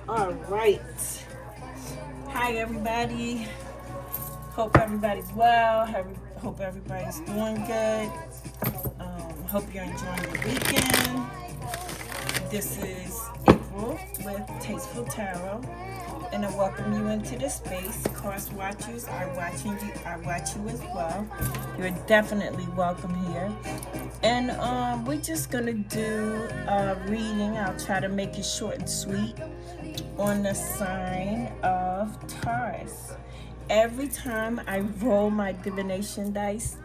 All right. Hi, everybody. Hope everybody's well. Hope everybody's doing good. Hope you're enjoying the weekend. This is April with Tasteful Tarot, and I welcome you into this space. Course watchers are watching you. I watch you as well. You're definitely welcome here. And we're just gonna do a reading. I'll try to make it short and sweet on the sign of Taurus. Every time I roll my divination dice,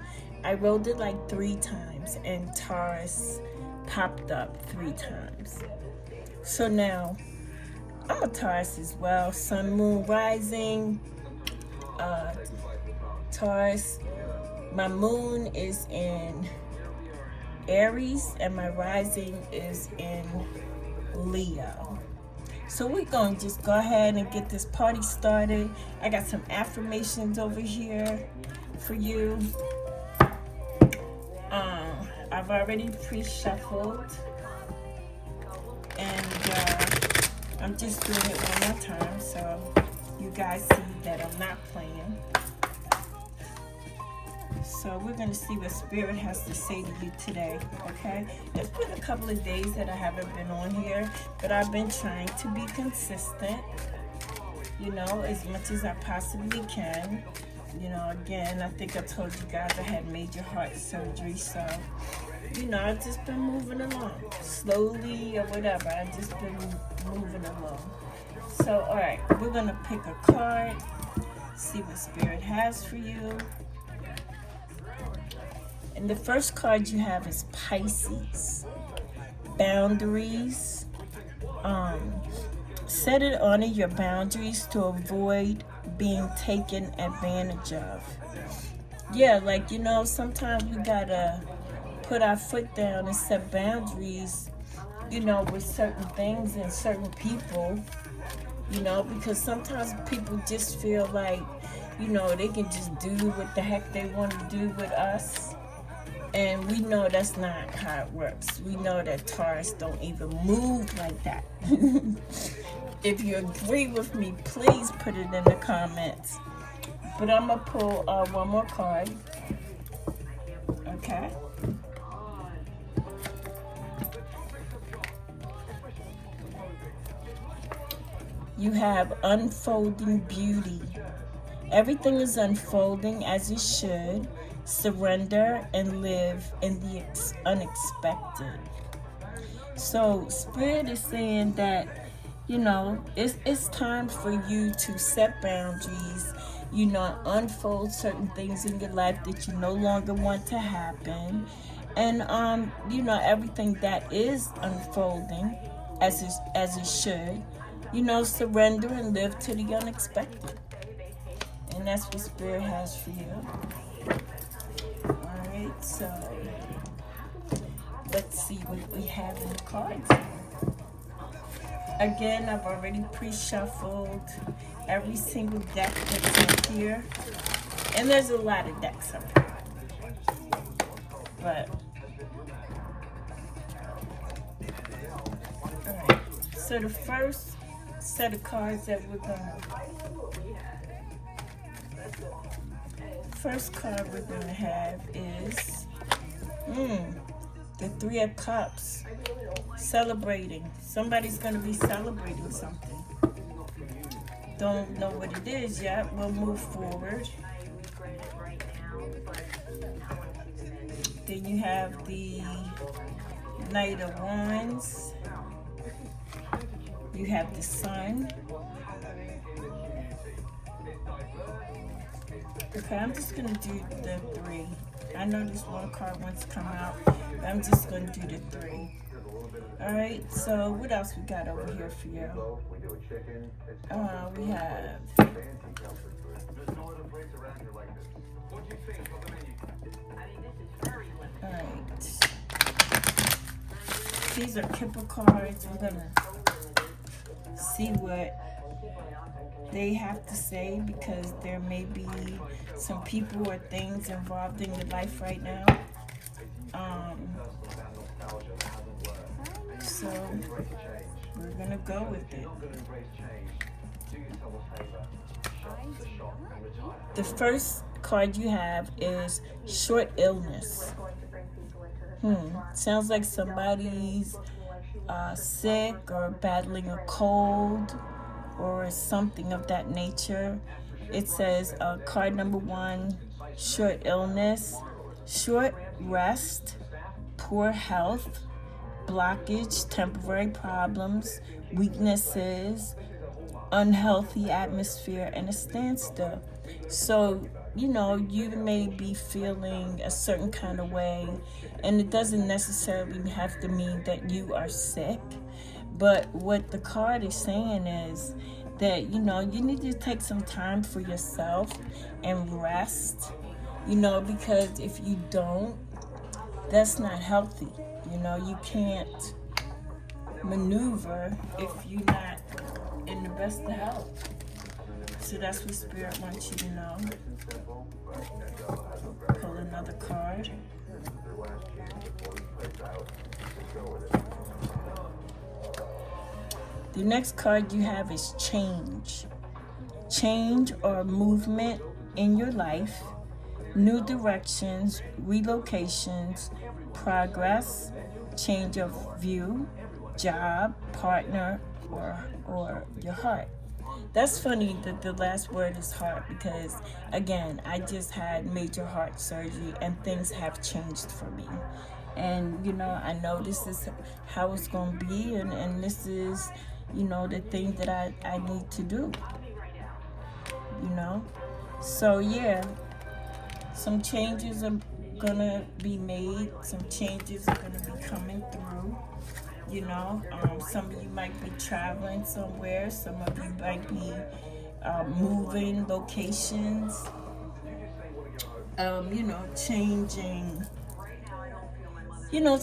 I rolled it like 3 times, and Taurus popped up 3 times. So now, I'm a Taurus as well. Sun, Moon, Rising, Taurus. My Moon is in Aries, and my Rising is in Leo. So we're going to just go ahead and get this party started. I got some affirmations over here for you. I've already pre-shuffled. And I'm just doing it one more time so you guys see that I'm not playing. So we're going to see what Spirit has to say to you today, okay? It's been a couple of days that I haven't been on here, but I've been trying to be consistent, you know, as much as I possibly can. You know, again, I think I told you guys I had major heart surgery, so, you know, I've just been moving along, slowly or whatever. I've just been moving along. So, all right, we're going to pick a card, see what Spirit has for you. And the first card you have is Pisces. Boundaries. Set it honor your boundaries to avoid being taken advantage of. Yeah, like, you know, sometimes we gotta put our foot down and set boundaries, you know, with certain things and certain people, you know, because sometimes people just feel like, you know, they can just do what the heck they want to do with us. And we know that's not how it works. We know that Taurus don't even move like that. If you agree with me, please put it in the comments. But I'm going to pull one more card. Okay. You have unfolding beauty. Everything is unfolding as it should. Surrender and live in the unexpected. So Spirit is saying that, you know, it's time for you to set boundaries, you know, unfold certain things in your life that you no longer want to happen. And you know, everything that is unfolding as it should, you know, surrender and live to the unexpected. And that's what Spirit has for you. Alright, so let's see what we have in the cards. Again, I've already pre-shuffled every single deck that's in here. And there's a lot of decks up here. But, alright, so the first set of cards that we're first card we're going to have is the 3 of Cups. Celebrating. Somebody's going to be celebrating something. Don't know what it is yet. We'll move forward. Then you have the Knight of Wands. You have the Sun. Okay, I'm just going to do the 3. I know this one card wants to come out, but I'm just going to do the 3. Alright, so what else we got over here for you? We have... Alright. These are Kipper cards. We're going to see what they have to say, because there may be some people or things involved in your life right now. So we're gonna to go with it. The first card you have is short illness. Sounds like somebody's sick or battling a cold or something of that nature. It says card number 1, short illness, short rest, poor health, blockage, temporary problems, weaknesses, unhealthy atmosphere, and a standstill. So, you may be feeling a certain kind of way, and it doesn't necessarily have to mean that you are sick. But what the card is saying is that, you need to take some time for yourself and rest, because if you don't, that's not healthy. You can't maneuver if you're not in the best of health. So that's what Spirit wants you to know. Pull another card. The next card you have is change. Change or movement in your life, new directions, relocations, progress, change of view, job, partner, or your heart. That's funny that the last word is heart, because again, I just had major heart surgery and things have changed for me. And I know this is how it's going to be, and this is the thing that I need to do. So yeah, some changes are gonna be made, some changes are gonna be coming through. Some of you might be traveling somewhere, some of you might be moving locations,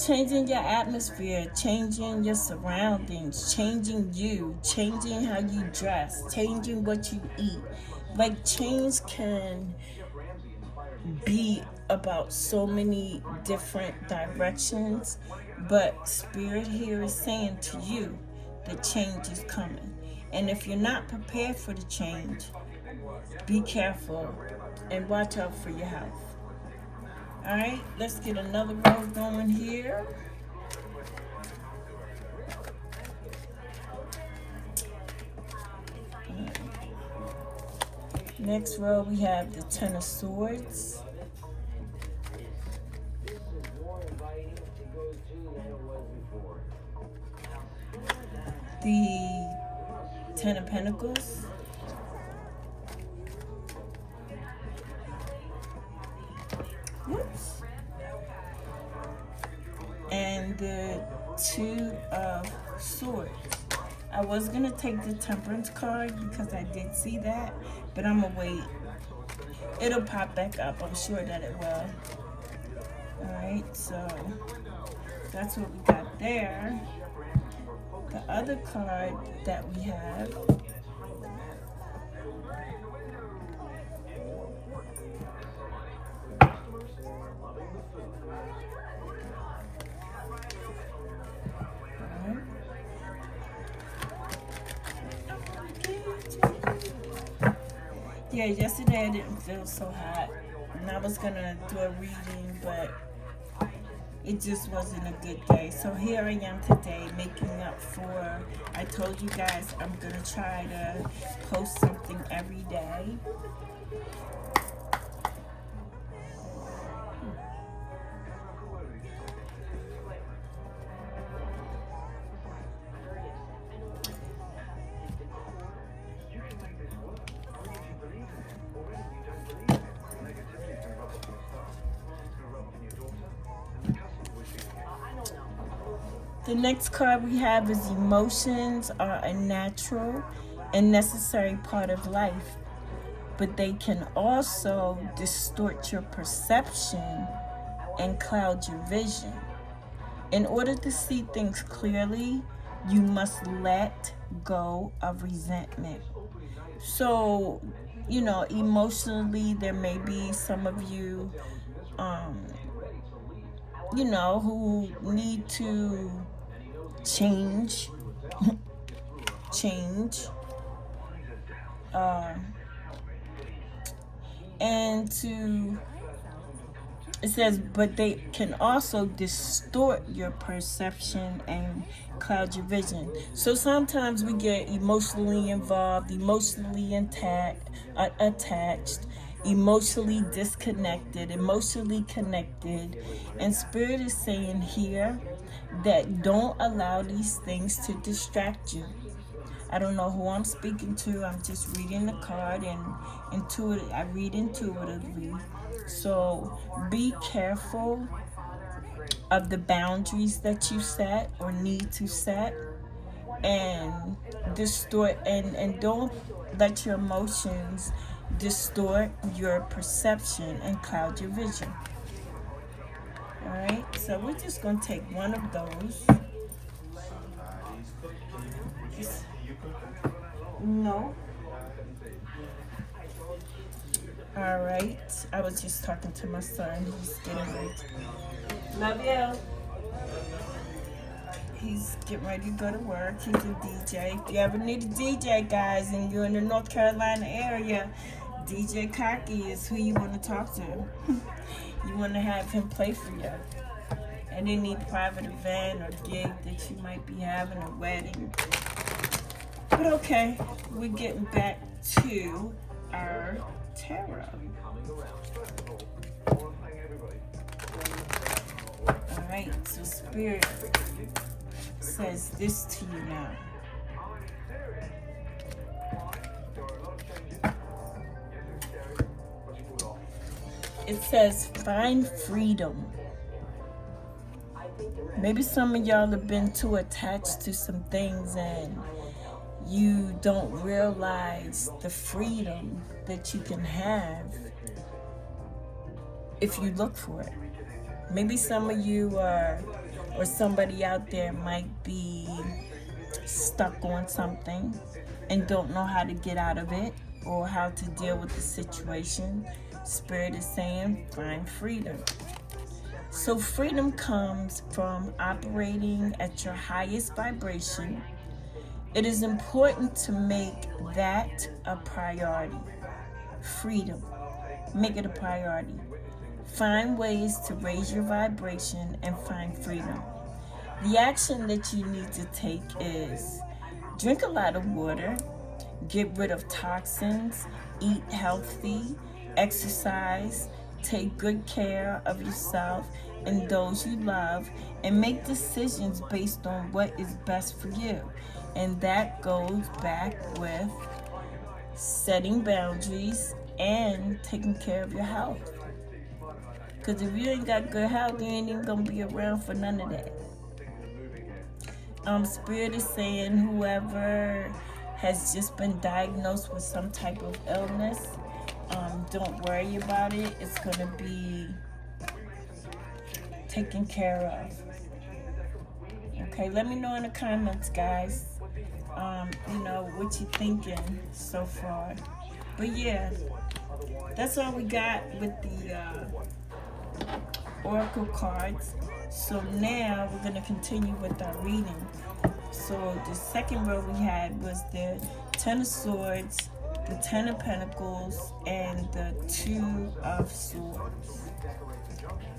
changing your atmosphere, changing your surroundings, changing you, changing how you dress, changing what you eat. Like, change can be about so many different directions, but Spirit here is saying to you that change is coming. And if you're not prepared for the change, be careful and watch out for your health. All right, let's get another row going here. Next row, we have the Ten of Swords. The Ten of Pentacles. Whoops. And the Two of Swords. I was going to take the Temperance card because I did see that, but I'm going to wait. It'll pop back up. I'm sure that it will. Alright, so that's what we got there. The other card that we have yeah, yesterday I didn't feel so hot, and I was gonna do a reading, but it just wasn't a good day. So here I am today, making up for, I told you guys I'm gonna try to post something every day. The next card we have is emotions are a natural and necessary part of life, but they can also distort your perception and cloud your vision. In order to see things clearly, you must let go of resentment. So, emotionally, there may be some of you, who need to change change, and it says, but they can also distort your perception and cloud your vision. So sometimes we get emotionally involved, emotionally attached, emotionally disconnected, emotionally connected. And Spirit is saying here that don't allow these things to distract you. I don't know who I'm speaking to. I'm just reading the card, and I read intuitively. So be careful of the boundaries that you set or need to set, and distort and don't let your emotions distort your perception and cloud your vision. All right, so we're just going to take one of those. No. All right. I was just talking to my son. He's getting ready. Love you. He's getting ready to go to work. He's a DJ. If you ever need a DJ, guys, and you're in the North Carolina area, DJ Cocky is who you want to talk to. You want to have him play for you. And any private event or gig that you might be having, a wedding. But okay, we're getting back to our tarot. Alright, so Spirit says this to you now. It says, find freedom. Maybe some of y'all have been too attached to some things and you don't realize the freedom that you can have if you look for it. Maybe some of you or somebody out there might be stuck on something and don't know how to get out of it or how to deal with the situation. Spirit is saying, find freedom. So freedom comes from operating at your highest vibration. It is important to make that a priority. Freedom. Make it a priority. Find ways to raise your vibration and find freedom. The action that you need to take is drink a lot of water, get rid of toxins, eat healthy, exercise, take good care of yourself and those you love, and make decisions based on what is best for you. And that goes back with setting boundaries and taking care of your health. Because if you ain't got good health, you ain't even going to be around for none of that. Spirit is saying whoever has just been diagnosed with some type of illness, don't worry about it. It's going to be taken care of. Okay, let me know in the comments, guys. What you thinking so far. But yeah, that's all we got with the oracle cards. So now we're going to continue with our reading. So the second row we had was the Ten of Swords, the Ten of Pentacles, and the Two of Swords.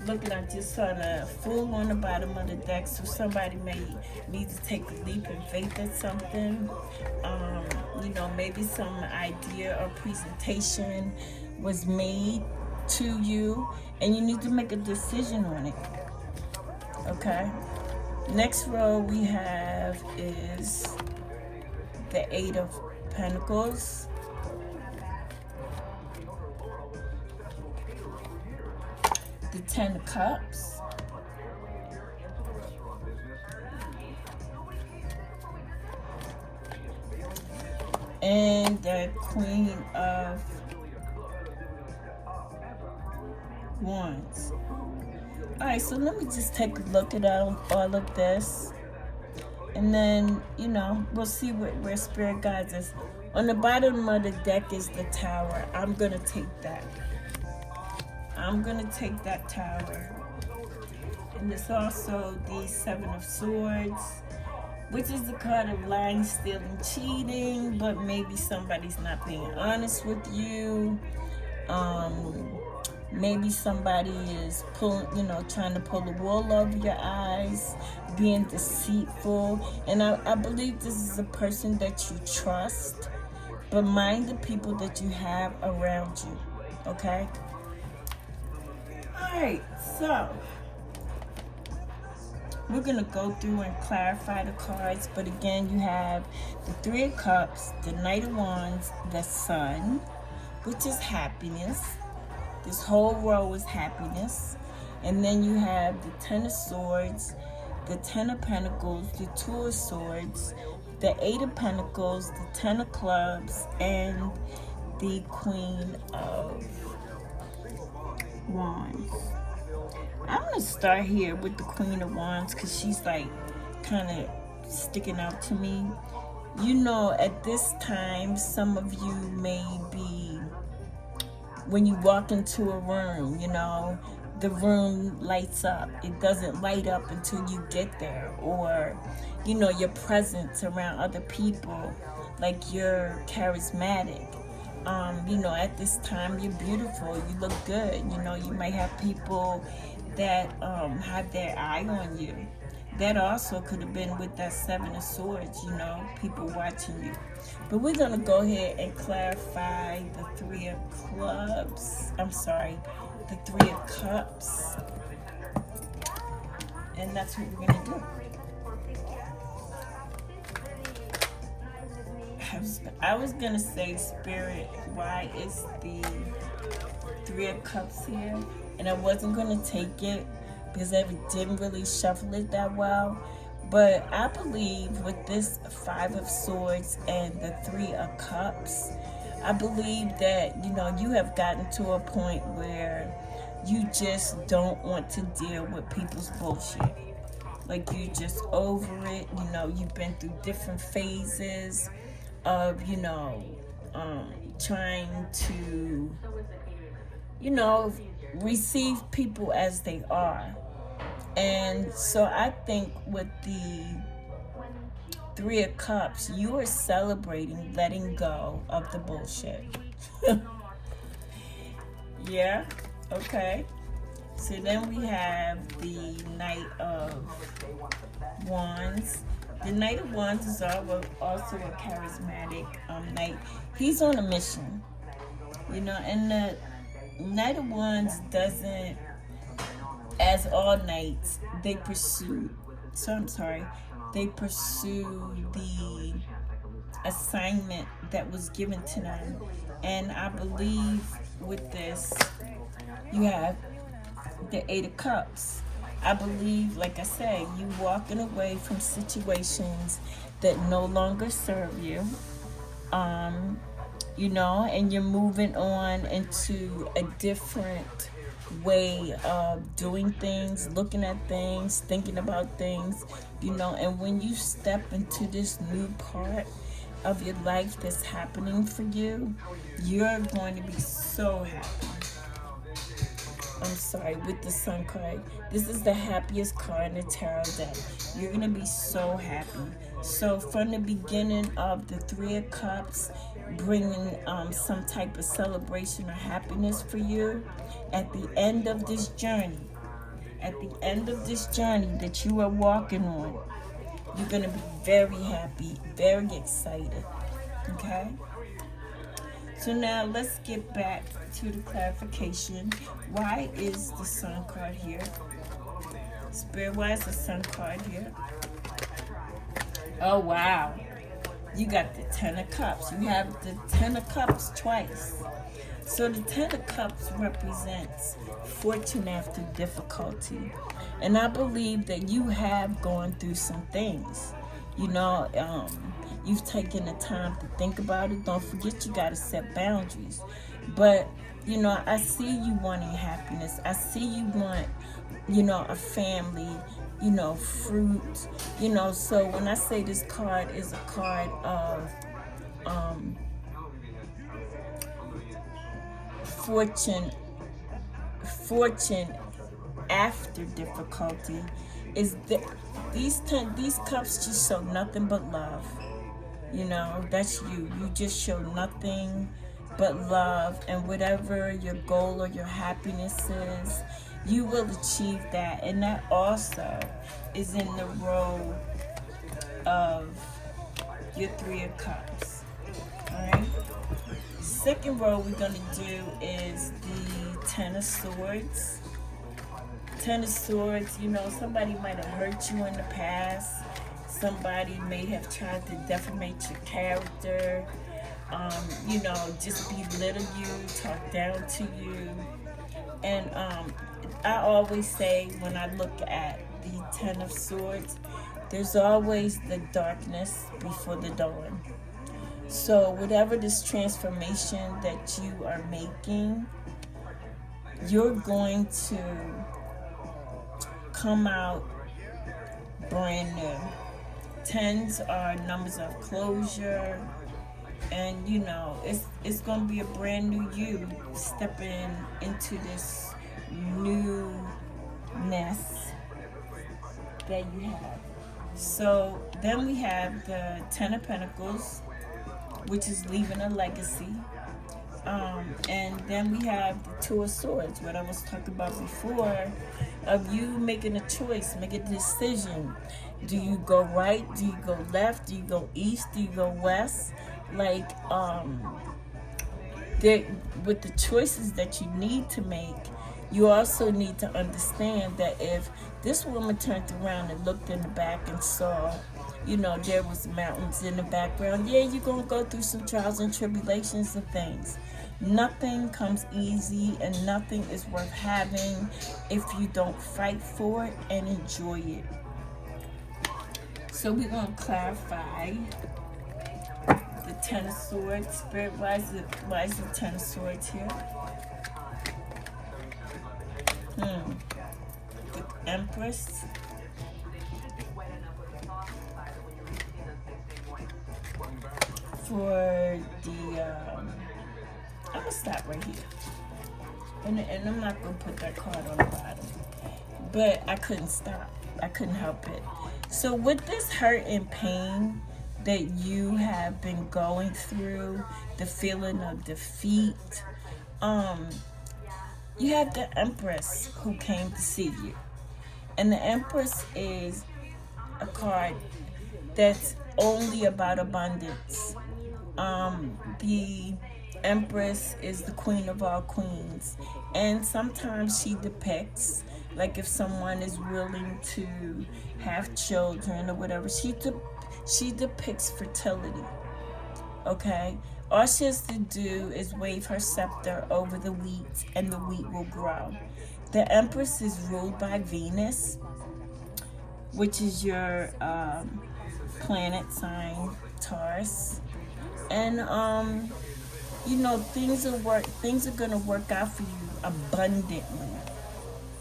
Look, I just saw the Fool on the bottom of the deck, so somebody may need to take a leap of faith at something. Maybe some idea or presentation was made to you, and you need to make a decision on it. Okay? Next row we have is the Eight of Pentacles, the Ten of Cups, and the Queen of Wands. Alright, so let me just take a look at all of this, and then, we'll see where Spirit guides us. On the bottom of the deck is the Tower. I'm going to take that. I'm going to take that Tower. And there's also the Seven of Swords, which is the card of lying, stealing, cheating, but maybe somebody's not being honest with you. Maybe somebody is trying to pull the wool over your eyes, being deceitful. And I believe this is a person that you trust, but mind the people that you have around you, okay? All right, so we're going to go through and clarify the cards. But again, you have the Three of Cups, the Knight of Wands, the Sun, which is happiness. This whole row is happiness. And then you have the Ten of Swords, the Ten of Pentacles, the Two of Swords, the Eight of Pentacles, the Ten of Clubs, and the Queen of Wands. I'm going to start here with the Queen of Wands because she's like kind of sticking out to me. You know, at this time, some of you may be, when you walk into a room, you know, the room lights up. It doesn't light up until you get there. Or, you know, your presence around other people, like you're charismatic. You know, at this time, you're beautiful. You look good. You know, you might have people that have their eye on you. That also could have been with that Seven of Swords, you know, people watching you. But we're going to go ahead and clarify the Three of Clubs. I'm sorry, the Three of Cups. And that's what we're going to do. I was going to say, Spirit, why is the Three of Cups here? And I wasn't going to take it because I didn't really shuffle it that well. But I believe with this Five of Swords and the Three of Cups, I believe that, you know, you have gotten to a point where you just don't want to deal with people's bullshit. Like, you're just over it. You know, you've been through different phases of, you know, trying to, you know, receive people as they are. And so I think with the Three of Cups, you are celebrating letting go of the bullshit. Yeah, okay. So then we have the Knight of Wands. The Knight of Wands is also a charismatic knight. He's on a mission, you know, and the Knight of Wands doesn't, as all knights, they pursue the assignment that was given to them. And I believe with this, you have the Eight of Cups. I believe, like I say, you walking away from situations that no longer serve you, you know, and you're moving on into a different way of doing things, looking at things, thinking about things, you know. And when you step into this new part of your life that's happening for you, you're going to be so happy. I'm sorry, with the Sun card. This is the happiest card in the tarot deck. You're going to be so happy. So from the beginning of the Three of Cups, bringing some type of celebration or happiness for you, at the end of this journey, that you are walking on, you're going to be very happy, very excited. Okay? So now let's get back to the clarification. Why is the Sun card here? Spirit, why is the Sun card here? Oh, wow. You got the Ten of Cups. You have the Ten of Cups twice. So the Ten of Cups represents fortune after difficulty. And I believe that you have gone through some things. You know, you've taken the time to think about it. Don't forget, you got to set boundaries. But, you know, I see you wanting happiness. I see you want, you know, a family, you know, fruit, you know. So when I say this card is a card of fortune after difficulty, is that these cups just show nothing but love. You know, that's you. You just show nothing but love, and whatever your goal or your happiness is, you will achieve that. And that also is in the row of your Three of Cups. Alright? Second row we're going to do is the Ten of Swords. Ten of Swords, you know, somebody might have hurt you in the past. Somebody may have tried to defamate your character, you know, just belittle you, talk down to you. And I always say when I look at the Ten of Swords, there's always the darkness before the dawn. So whatever this transformation that you are making, you're going to come out brand new. Tens are numbers of closure, and you know it's gonna be a brand new you stepping into this newness that you have. So then we have the Ten of Pentacles, which is leaving a legacy. And then we have the Two of Swords, what I was talking about before, of you making a choice, make a decision. Do you go right? Do you go left? Do you go east? Do you go west? Like, with the choices that you need to make, you also need to understand that if this woman turned around and looked in the back and saw, you know, there was mountains in the background, yeah, you're going to go through some trials and tribulations and things. Nothing comes easy, and nothing is worth having if you don't fight for it and enjoy it. So we're going to clarify the Ten of Swords. Spirit, why is the Ten of Swords here? The Empress. For the, I'm going to stop right here. And I'm not going to put that card on the bottom. But I couldn't stop. I couldn't help it. So with this hurt and pain that you have been going through, the feeling of defeat, you have the Empress who came to see you. And the Empress is a card that's only about abundance. The Empress is the queen of all queens. And sometimes she depicts, like if someone is willing to have children or whatever, she depicts fertility. Okay? All she has to do is wave her scepter over the wheat, and the wheat will grow. The Empress is ruled by Venus, which is your planet sign, Taurus. And you know, things are gonna work out for you abundantly.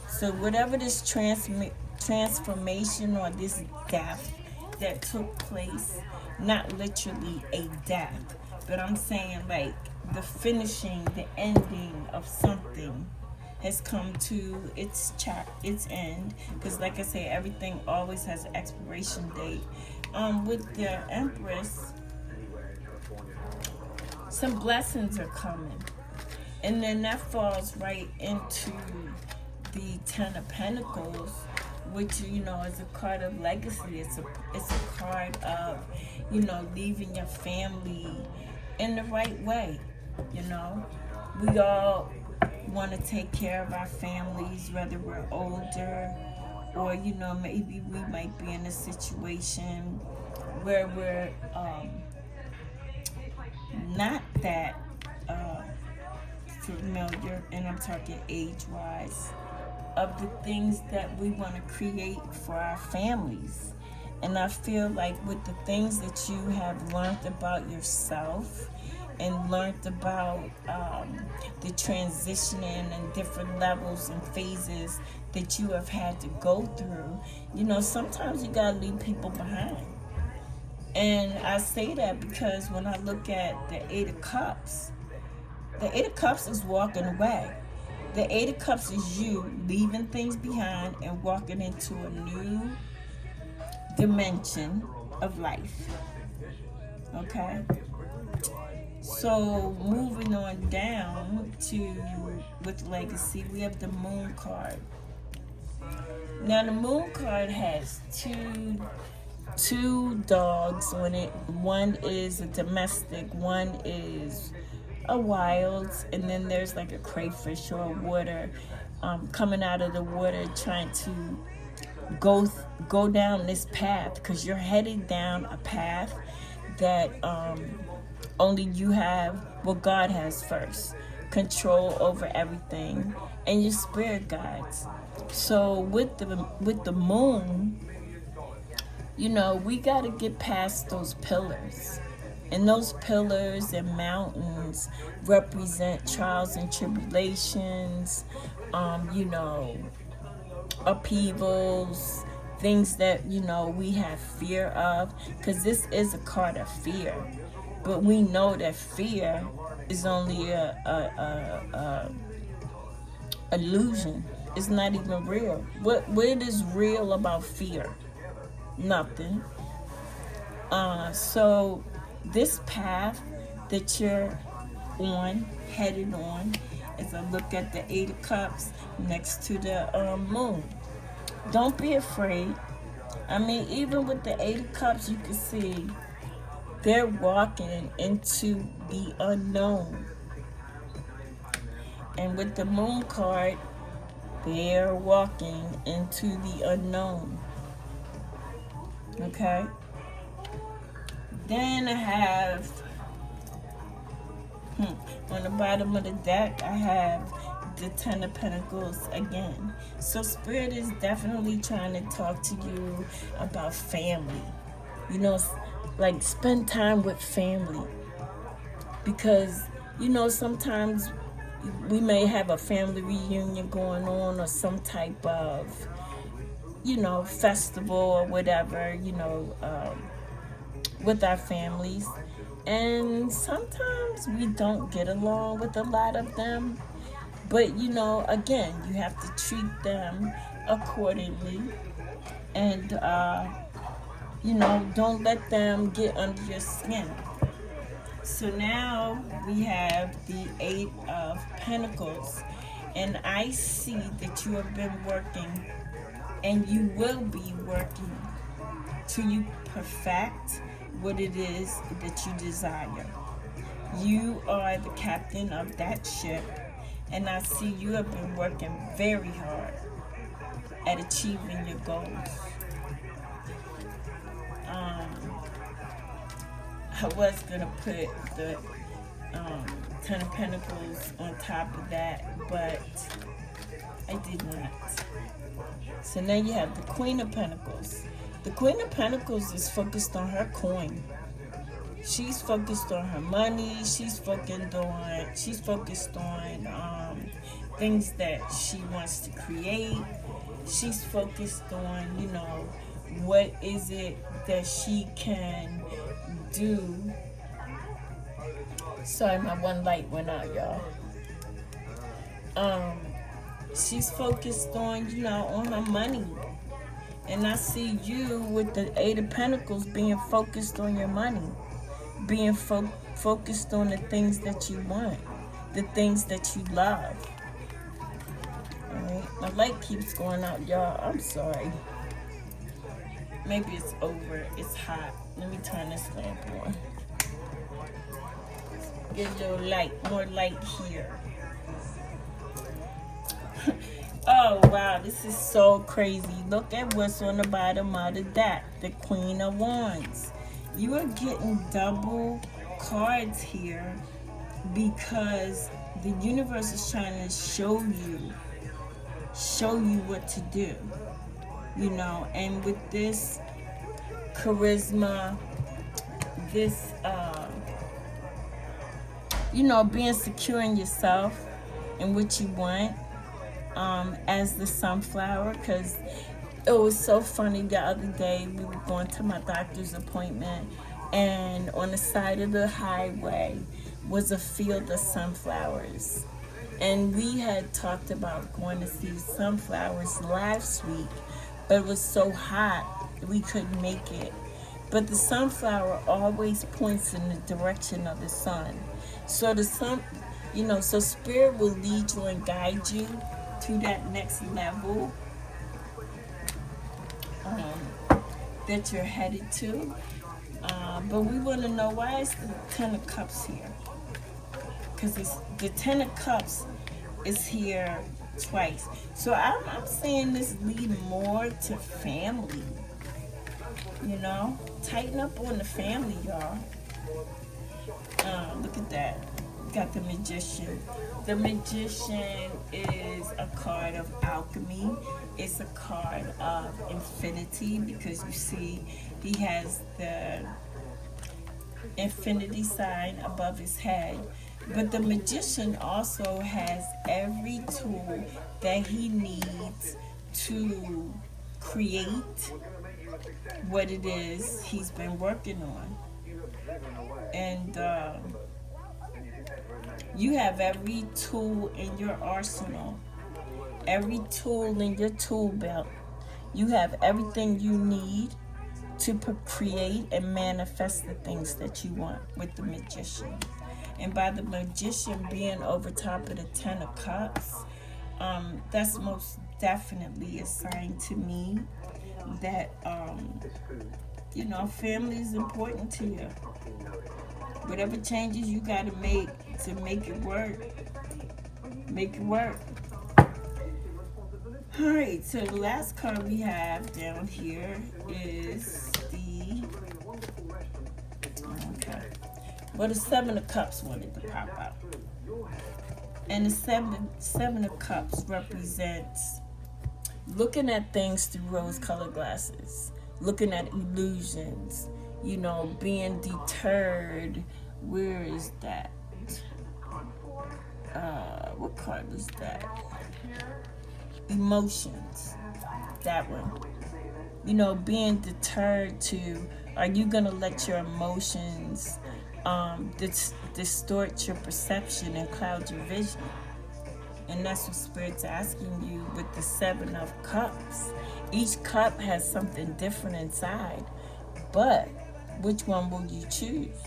So whatever this transformation or this death that took place, not literally a death, but I'm saying like the finishing, the ending of something has come to its end. Because like I say, everything always has an expiration date. With the Empress, some blessings are coming. And then that falls right into the Ten of Pentacles, which, you know, is a card of legacy. It's a card of, you know, leaving your family in the right way. You know, we all want to take care of our families, whether we're older or, you know, maybe we might be in a situation where we're not that familiar, and I'm talking age-wise, of the things that we want to create for our families. And I feel like with the things that you have learned about yourself and learned about the transitioning and different levels and phases that you have had to go through, you know, sometimes you gotta leave people behind. And I say that because when I look at the Eight of Cups, the Eight of Cups is walking away. The Eight of Cups is you leaving things behind and walking into a new dimension of life. Okay? So moving on down to with legacy, we have the Moon card. Now the Moon card has two dogs on it. One is a domestic, one is a wild, and then there's like a crayfish or a water coming out of the water trying to go down this path, because you're headed down a path that only you have, what God has first, control over everything, and your spirit guides. So with the moon, you know, we got to get past those pillars. And those pillars and mountains represent trials and tribulations, you know, upheavals, things that, you know, we have fear of, because this is a card of fear. But we know that fear is only a illusion. It's not even real. What is real about fear? Nothing. So this path that you're on, headed on, as I look at the Eight of Cups next to the moon. Don't be afraid. I mean, even with the Eight of Cups, you can see they're walking into the unknown. And with the Moon card, they're walking into the unknown. Okay? Then I have, on the bottom of the deck, I have the Ten of Pentacles again. So Spirit is definitely trying to talk to you about family. You know, like spend time with family. Because, you know, sometimes we may have a family reunion going on, or some type of, you know, festival or whatever, you know, with our families. And sometimes we don't get along with a lot of them. But, you know, again, you have to treat them accordingly. And, you know, don't let them get under your skin. So now we have the Eight of Pentacles. And I see that you have been working, and you will be working till you perfect what it is that you desire. You are the captain of that ship, and I see you have been working very hard at achieving your goals. I was gonna put the Ten of Pentacles on top of that, but I did not. So now you have the Queen of Pentacles. The Queen of Pentacles is focused on her coin. She's focused on her money. She's focused on things that she wants to create. She's focused on, you know, what is it that she can do. Sorry, my one light went out, y'all. She's focused on, you know, on her money. And I see you with the Eight of Pentacles being focused on your money. Being focused on the things that you want. The things that you love. Alright, my light keeps going out, y'all. I'm sorry. Maybe it's over. It's hot. Let me turn this lamp on. Get a little light, more light here. Oh, wow, this is so crazy. Look at what's on the bottom of the deck. The Queen of Wands. You are getting double cards here because the universe is trying to show you what to do. You know, and with this charisma, this, you know, being secure in yourself and what you want, as the sunflower, because it was so funny the other day. We were going to my doctor's appointment, and on the side of the highway was a field of sunflowers. And we had talked about going to see sunflowers last week, but it was so hot we couldn't make it. But the sunflower always points in the direction of the sun. So the sun, so Spirit will lead you and guide you to that next level that you're headed to. But we want to know, why is the Ten of Cups here? Because the Ten of Cups is here twice. So I'm saying this lead more to family. Tighten up on the family, y'all. Look at that. Got the Magician. The Magician is a card of alchemy. It's a card of infinity, because you see he has the infinity sign above his head. But the Magician also has every tool that he needs to create what it is he's been working on. And you have every tool in your arsenal, every tool in your tool belt. You have everything you need to create and manifest the things that you want with the Magician. And by the Magician being over top of the Ten of Cups, that's most definitely a sign to me that, family is important to you. Whatever changes you got to make it work, make it work. All right, so the last card we have down here is the Seven of Cups wanted to pop out. And the seven of Cups represents looking at things through rose-colored glasses, looking at illusions, being deterred. Where is that? What card is that? Emotions. That one. Being deterred to, are you going to let your emotions distort your perception and cloud your vision? And that's what Spirit's asking you with the Seven of Cups. Each cup has something different inside, but which one will you choose?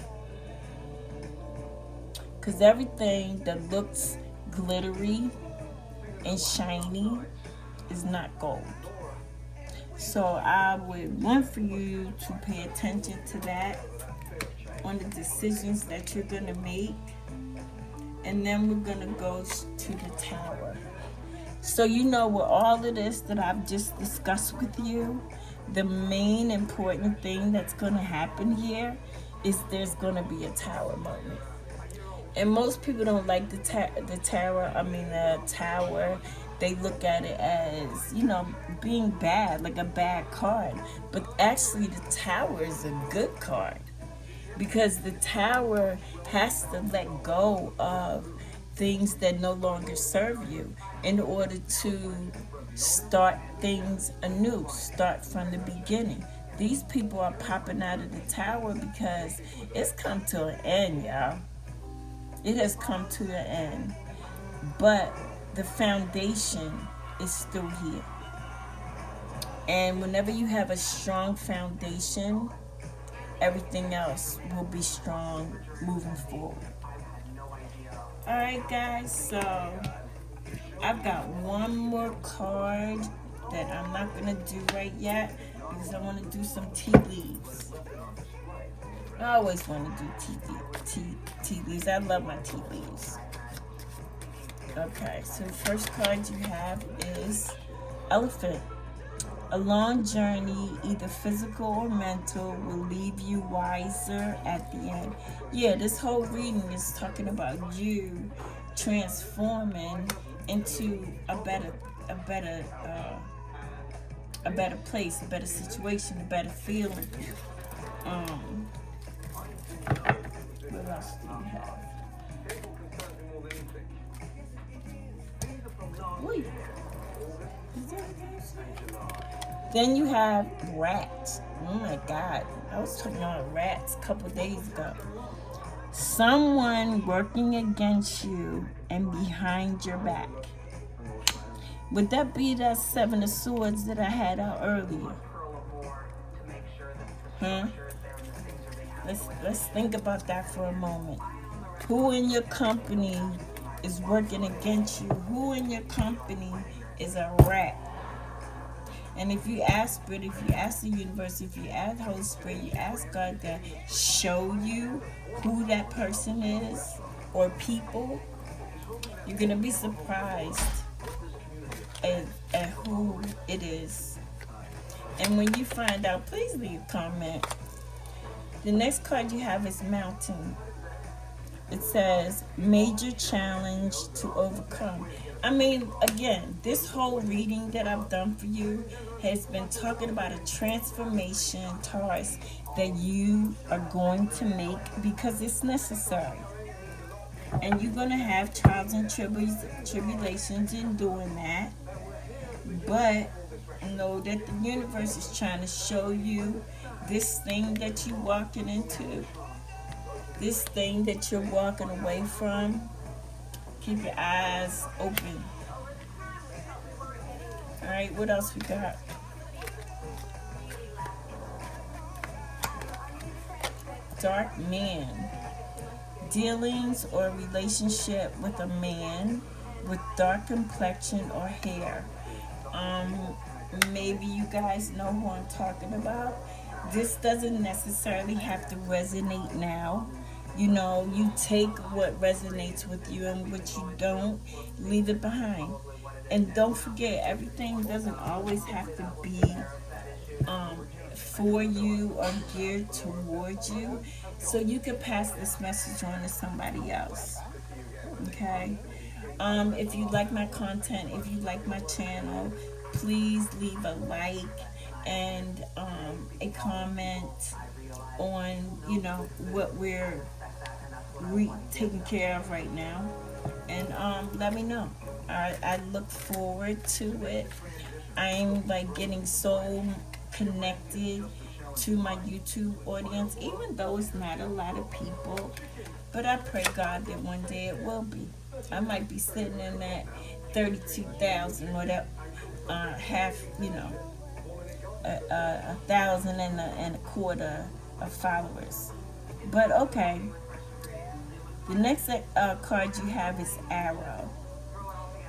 Because everything that looks glittery and shiny is not gold. So I would want for you to pay attention to that on the decisions that you're going to make. And then we're going to go to the Tower. So with all of this that I've just discussed with you, the main important thing that's going to happen here is there's going to be a Tower moment. And most people don't like the Tower. They look at it as, being bad, like a bad card. But actually the Tower is a good card, because the Tower has to let go of things that no longer serve you in order to start things anew, start from the beginning. These people are popping out of the Tower because it's come to an end, y'all. It has come to an end. But the foundation is still here. And whenever you have a strong foundation, everything else will be strong moving forward. Alright guys, so I've got one more card that I'm not going to do right yet, because I want to do some tea leaves. I always want to do tea leaves. I love my tea leaves. Okay, so the first card you have is Elephant. A long journey, either physical or mental, will leave you wiser at the end. Yeah, this whole reading is talking about you transforming into a better place, a better situation, a better feeling. What else do you have? Wait. Then you have rats. Oh my God. I was talking about rats a couple days ago. someone working against you and behind your back. Would that be that Seven of Swords that I had out earlier? Huh? Let's think about that for a moment. Who in your company is working against you? Who in your company is a rat? And if you ask Spirit, if you ask the universe, if you ask Holy Spirit, you ask God to show you who that person is or people, you're going to be surprised at who it is. And when you find out, please leave a comment. The next card you have is Mountain. It says, major challenge to overcome. I mean, again, this whole reading that I've done for you has been talking about a transformation, Taurus, that you are going to make because it's necessary. And you're going to have trials and tribulations in doing that. But know that the universe is trying to show you this thing that you're walking into, this thing that you're walking away from. Keep your eyes open. Alright, what else we got? Dark man. Dealings or relationship with a man with dark complexion or hair. Maybe you guys know who I'm talking about. This doesn't necessarily have to resonate now. You know, you take what resonates with you, and what you don't, leave it behind. And don't forget, everything doesn't always have to be for you or geared towards you. So you can pass this message on to somebody else. Okay? If you like my content, if you like my channel, please leave a like and a comment on, you know, what we're taking care of right now, and let me know. I look forward to it. I'm like getting so connected to my YouTube audience, even though it's not a lot of people, but I pray God that one day it will be. I might be sitting in that 32,000 or that half, you know, 1,025 of followers. But okay. The next card you have is Arrow.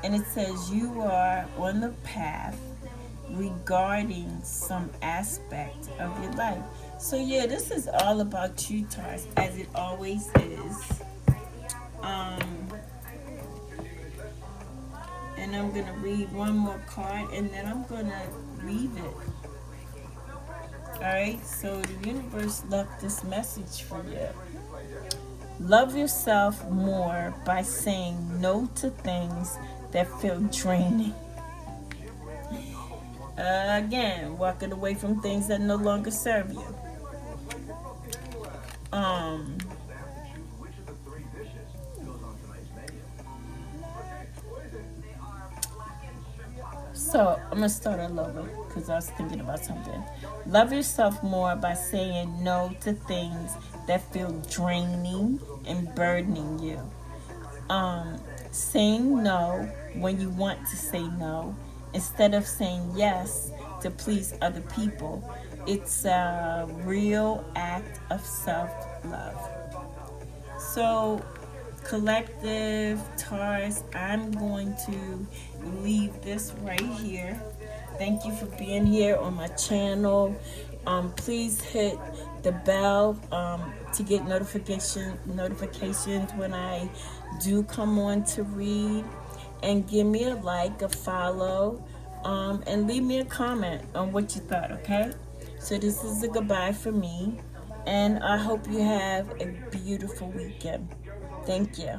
And it says you are on the path regarding some aspect of your life. So yeah, this is all about you, Taurus, as it always is. And I'm going to read one more card, and then I'm going to leave it. Alright, so the universe left this message for you. Love yourself more by saying no to things that feel draining. Again, walking away from things that no longer serve you. So I'm going to start all over because I was thinking about something. Love yourself more by saying no to things that feel draining and burdening you. Saying no when you want to say no instead of saying yes to please other people. It's a real act of self-love. So, collective Taurus, I'm going to leave this right here. Thank you for being here on my channel. Please hit the bell to get notifications when I do come on to read, and give me a like, a follow, and leave me a comment on what you thought. Okay, so this is a goodbye for me, and I hope you have a beautiful weekend. Thank you.